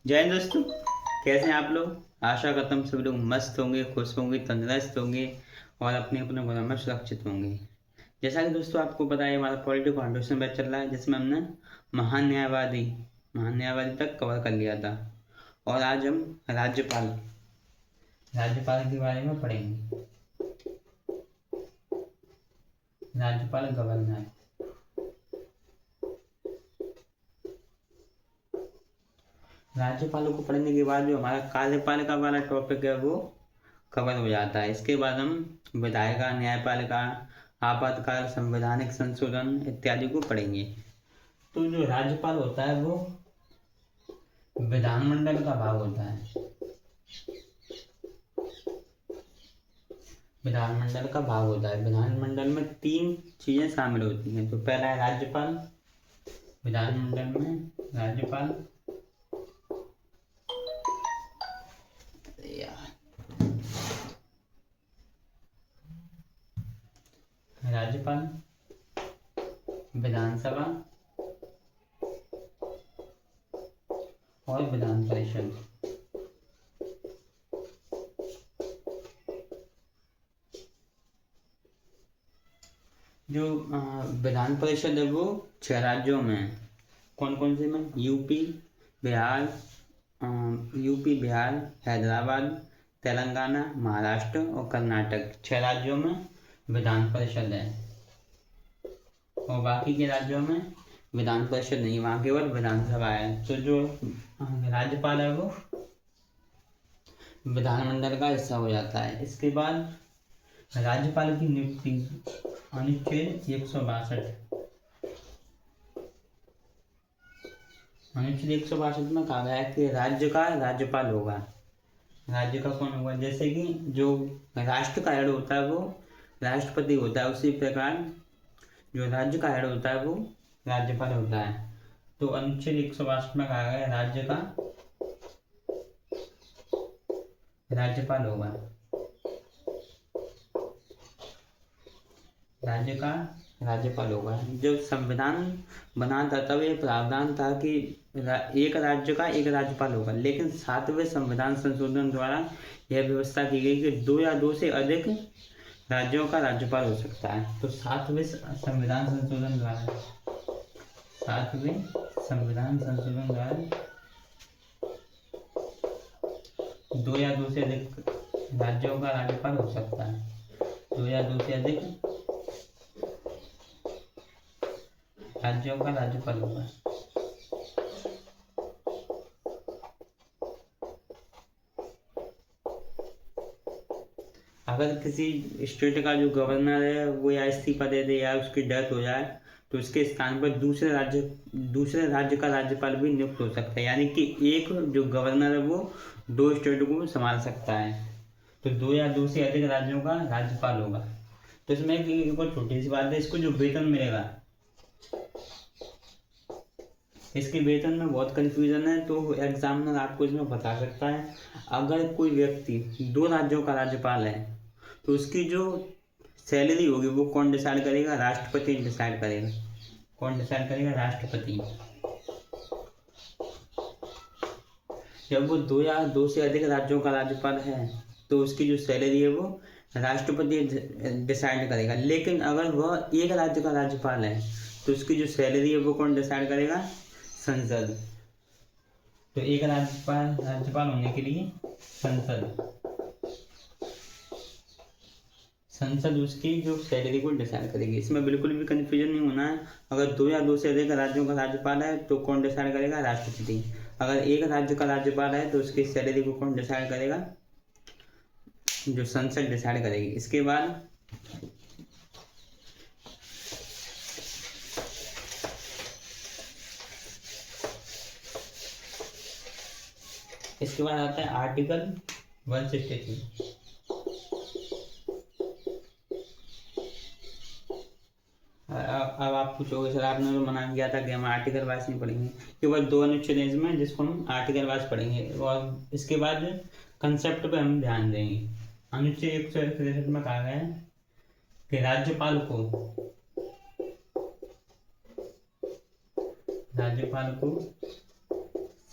जय हिंद दोस्तों। कैसे हैं आप लोग। आशा करता हूँ सब लोग मस्त होंगे, खुश होंगे, तंदुरुस्त होंगे और अपने अपने घरों में सुरक्षित होंगे। जैसा कि दोस्तों आपको पता है, हमारा पॉलिटिकल फाउंडेशन बैच चल रहा है जिसमें हमने महान न्यायवादी तक कवर कर लिया था। और आज हम राज्यपाल राज्यपाल के बारे में पढ़ेंगे। राज्यपाल गवर्नर। राज्यपालों को पढ़ने के बाद जो हमारा कार्यपालिका वाला टॉपिक है वो कवर हो जाता है। इसके बाद हम विधायिका, न्यायपालिका, आपातकाल, संवैधानिक संशोधन इत्यादि को पढ़ेंगे। तो जो राज्यपाल होता है वो विधानमंडल का भाग होता है। विधानमंडल में तीन चीजें शामिल होती हैं। तो पहला है राज्यपाल। विधानमंडल में राज्यपाल राज्यपाल, विधानसभा और विधान परिषद। जो विधान परिषद है वो 6 राज्यों में है। कौन कौन से में? बिहार बिहार, हैदराबाद, तेलंगाना, महाराष्ट्र और कर्नाटक। 6 राज्यों में विधान परिषद है और बाकी के राज्यों में विधान परिषद नहीं, वहाँ केवल विधानसभा है। तो जो राज्यपाल है वो विधानमंडल का हिस्सा हो जाता है। इसके बाद राज्यपाल की नियुक्ति अनुच्छेद 162 में कहा गया है कि राज्य का राज्यपाल होगा। राज्य का कौन होगा? जैसे कि जो राष्ट्र का हेड होता है वो राष्ट्रपति होता है, उसी प्रकार जो राज्य का हेड होता है वो राज्यपाल होता है। तो अनुच्छेद 162 में कहा गया राज्य का राज्यपाल होगा। राज्य का राज्यपाल होगा। जब संविधान बना था तब यह प्रावधान था कि एक राज्य का एक राज्यपाल होगा, लेकिन 7वें संविधान संशोधन द्वारा यह व्यवस्था की गई कि 2 या 2 से अधिक राज्यों का राज्यपाल हो सकता है। तो 7वें संविधान संशोधन द्वारा 2 या 2 से अधिक राज्यों का राज्यपाल हो सकता है। 2 या 2 से अधिक राज्यों का राज्यपाल होगा। अगर किसी स्टेट का जो गवर्नर है वो या इस्तीफा दे दे या उसकी डेथ हो जाए तो उसके स्थान पर दूसरे राज्य का राज्यपाल भी नियुक्त हो सकता है। यानी कि एक जो गवर्नर है वो 2 स्टेट को संभाल सकता है। तो 2 या 2 से अधिक राज्यों का राज्यपाल होगा। तो इसमें एक और छोटी सी बात है, इसको जो वेतन मिलेगा, इसके वेतन में बहुत कंफ्यूजन है। तो एग्जामिनर आपको इसमें बता सकता है। अगर कोई व्यक्ति 2 राज्यों का राज्यपाल है तो उसकी जो सैलरी होगी वो कौन डिसाइड करेगा? राष्ट्रपति डिसाइड करेगा। कौन डिसाइड करेगा? राष्ट्रपति। जब वो 2 या 2 से अधिक राज्यों का राज्यपाल है तो उसकी जो सैलरी है वो राष्ट्रपति डिसाइड करेगा। लेकिन अगर वह एक राज्य का राज्यपाल है तो उसकी जो सैलरी है वो कौन डिसाइड करेगा? संसद। तो एक राज्यपाल होने के लिए संसद उसकी जो सैलरी को डिसाइड करेगी। इसमें बिल्कुल भी कंफ्यूजन नहीं होना है। अगर 2 या 2 से अधिक राज्यों का राज्यपाल है तो कौन डिसाइड करेगा? राष्ट्रपति। अगर एक राज्य का राज्यपाल है तो उसकी सैलरी को कौन डिसाइड करेगा? जो संसद डिसाइड करेगी। इसके बाद आता है आर्टिकल 163। अब आप पूछोगे सर आपने तो मना किया था कि हम आर्टिकल वाइज नहीं पढ़ेंगे। केवल 2 अनुच्छेद में जिसको हम आर्टिकल वाइज पढ़ेंगे और इसके बाद कंसेप्ट पे हम ध्यान देंगे। अनुच्छेद 163 में कहा गया है कि राज्यपाल को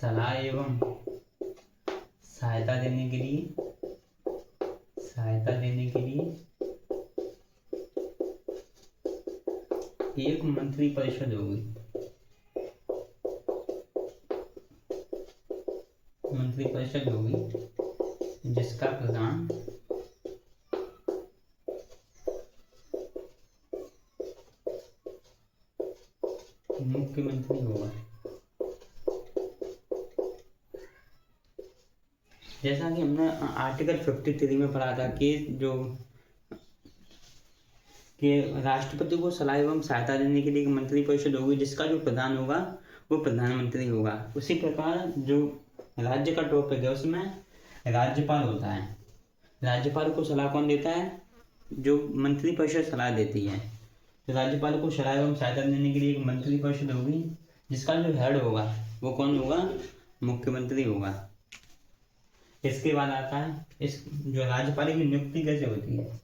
सलाह एवं सहायता देने के लिए एक मंत्री परिषद होगी। जिसका प्रधान मुख्यमंत्री होगा। जैसा कि हमने आर्टिकल 53 में पढ़ा था कि राष्ट्रपति को सलाह एवं सहायता देने के लिए एक मंत्री परिषद होगी, जिसका जो प्रधान होगा वो प्रधानमंत्री होगा। उसी प्रकार जो राज्य का टॉपिक है उसमें राज्यपाल होता है। राज्यपाल को सलाह कौन देता है? जो मंत्री परिषद सलाह देती है। तो राज्यपाल को सलाह एवं सहायता देने के लिए एक मंत्री परिषद होगी, जिसका जो हेड होगा वो कौन होगा? मुख्यमंत्री होगा। इसके बाद आता है इस जो राज्यपाल की नियुक्ति कैसे होती है।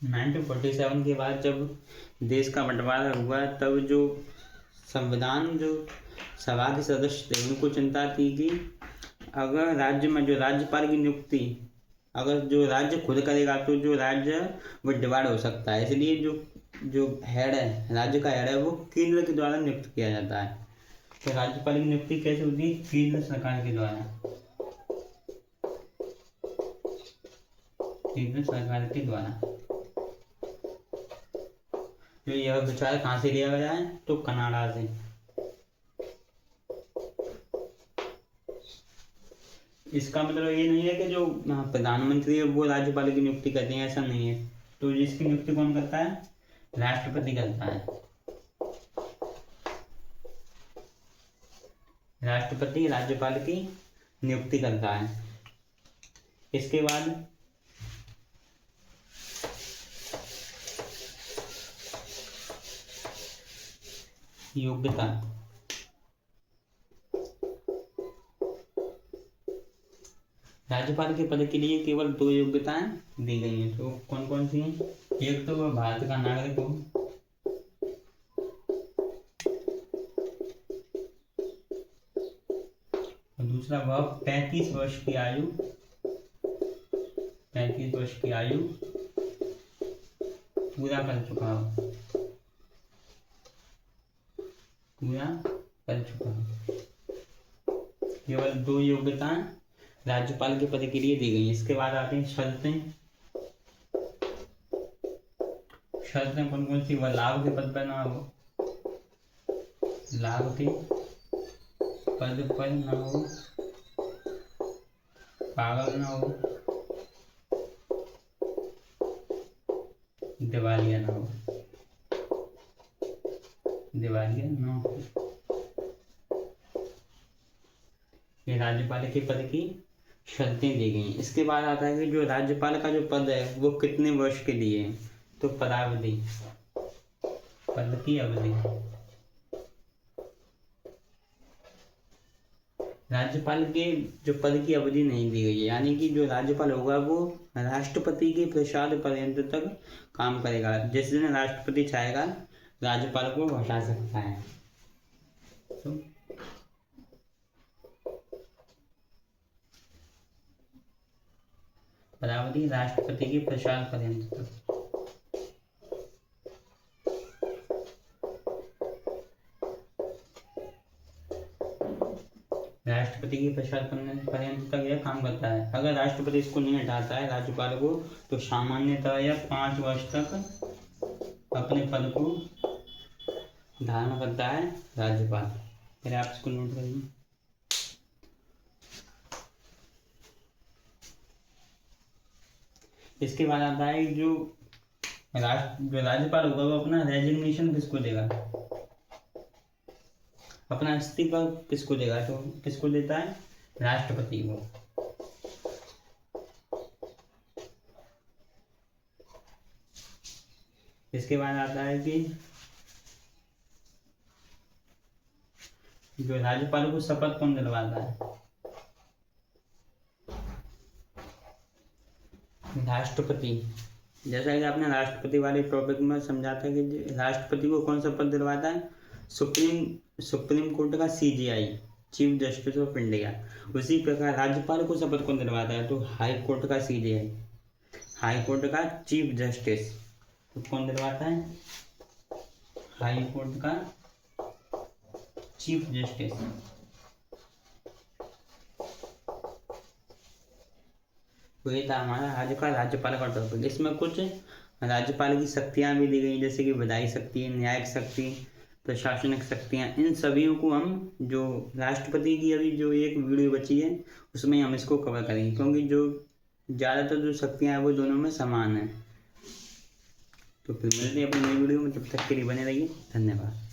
1947 के बाद जब देश का बंटवारा हुआ, तब जो संविधान जो सभा के सदस्य थे उनको चिंता थी कि अगर राज्य में जो राज्यपाल की नियुक्ति अगर जो राज्य खुद करेगा तो जो राज्य वो डिवाइड हो सकता है। इसलिए जो हेड है, राज्य का हेड है, वो केंद्र के द्वारा नियुक्त किया जाता है। तो राज्यपाल की नियुक्ति कैसे होती है? केंद्र सरकार के द्वारा। तो यह विचार कहाँ से लिया गया है? तो कनाडा से। इसका मतलब ये नहीं है कि जो प्रधानमंत्री है वो राज्यपाल की नियुक्ति करते हैं, ऐसा नहीं है। तो जिसकी नियुक्ति कौन करता है? राष्ट्रपति करता है। राष्ट्रपति राज्यपाल की नियुक्ति करता है। इसके बाद योग्यता। राज्यपाल के पद के लिए केवल 2 योग्यताएं दी गई हैं। तो कौन कौन सी हैं? एक तो वह भारत का नागरिक हो, और दूसरा वह 35 वर्ष की आयु पूरा कर चुका हो। केवल 2 योग्यताएं राज्यपाल के पद के लिए दी गई। इसके बाद आते हैं शर्तें कौन कौन सी? वह लाभ के पद पर ना हो, पागल ना हो, दिवालिया ना हो। ये राज्यपाल के पद की शर्तें दी गई। इसके बाद आता है कि जो राज्यपाल का जो पद है वो कितने वर्ष के लिए है? तो पदावधि, पद की अवधि। राज्यपाल के जो पद की अवधि नहीं दी गई है, यानी कि जो राज्यपाल होगा वो राष्ट्रपति के प्रसाद पर्यंत तक काम करेगा। जिस दिन राष्ट्रपति चाहेगा राज्यपाल को हटा सकता है। तो पदावधि राष्ट्रपति के प्रसाद पर्यंत तक। राष्ट्रपति के प्रसाद पर्यंत तक यह काम करता है। अगर राष्ट्रपति इसको नहीं हटाता है राज्यपाल को, तो सामान्यतः यह 5 वर्ष तक अपने पद को धारण करता है राज्यपाल। फिर आप इसको नोट करिए। इसके बाद आता है जो राज्यपाल होगा वो अपना रेजिग्नेशन किसको देगा? अपना इस्तीफा किसको देगा? तो किसको देता है? राष्ट्रपति को। इसके बाद आता है कि जो राज्यपाल को शपथ कौन दिलवाता है? राष्ट्रपति। जैसा कि आपने राष्ट्रपति वाले टॉपिक में समझा था कि राष्ट्रपति को कौन सा पद दिलवाता है, सुप्रीम कोर्ट का CJI, chief justice of India. उसी प्रकार राज्यपाल को शपथ कौन दिलवाता है, तो हाई कोर्ट का CJI, हाई कोर्ट का चीफ जस्टिस। तो कौन दिलवाता है, हाई कोर्ट का चीफ जस्टिस। तो ये था हमारा आज का राज्यपाल का टॉपिक। इसमें कुछ राज्यपाल की शक्तियाँ भी दी गई, जैसे कि विधायी शक्ति, न्यायिक शक्ति, प्रशासनिक शक्तियाँ। इन सभी को हम जो राष्ट्रपति की अभी जो एक वीडियो बची है उसमें हम इसको कवर करेंगे, क्योंकि जो ज़्यादातर जो शक्तियाँ हैं वो दोनों में समान है। तो फिर मिलते हैं अपनी नई वीडियो में, तब तक के लिए बने रहिए। धन्यवाद।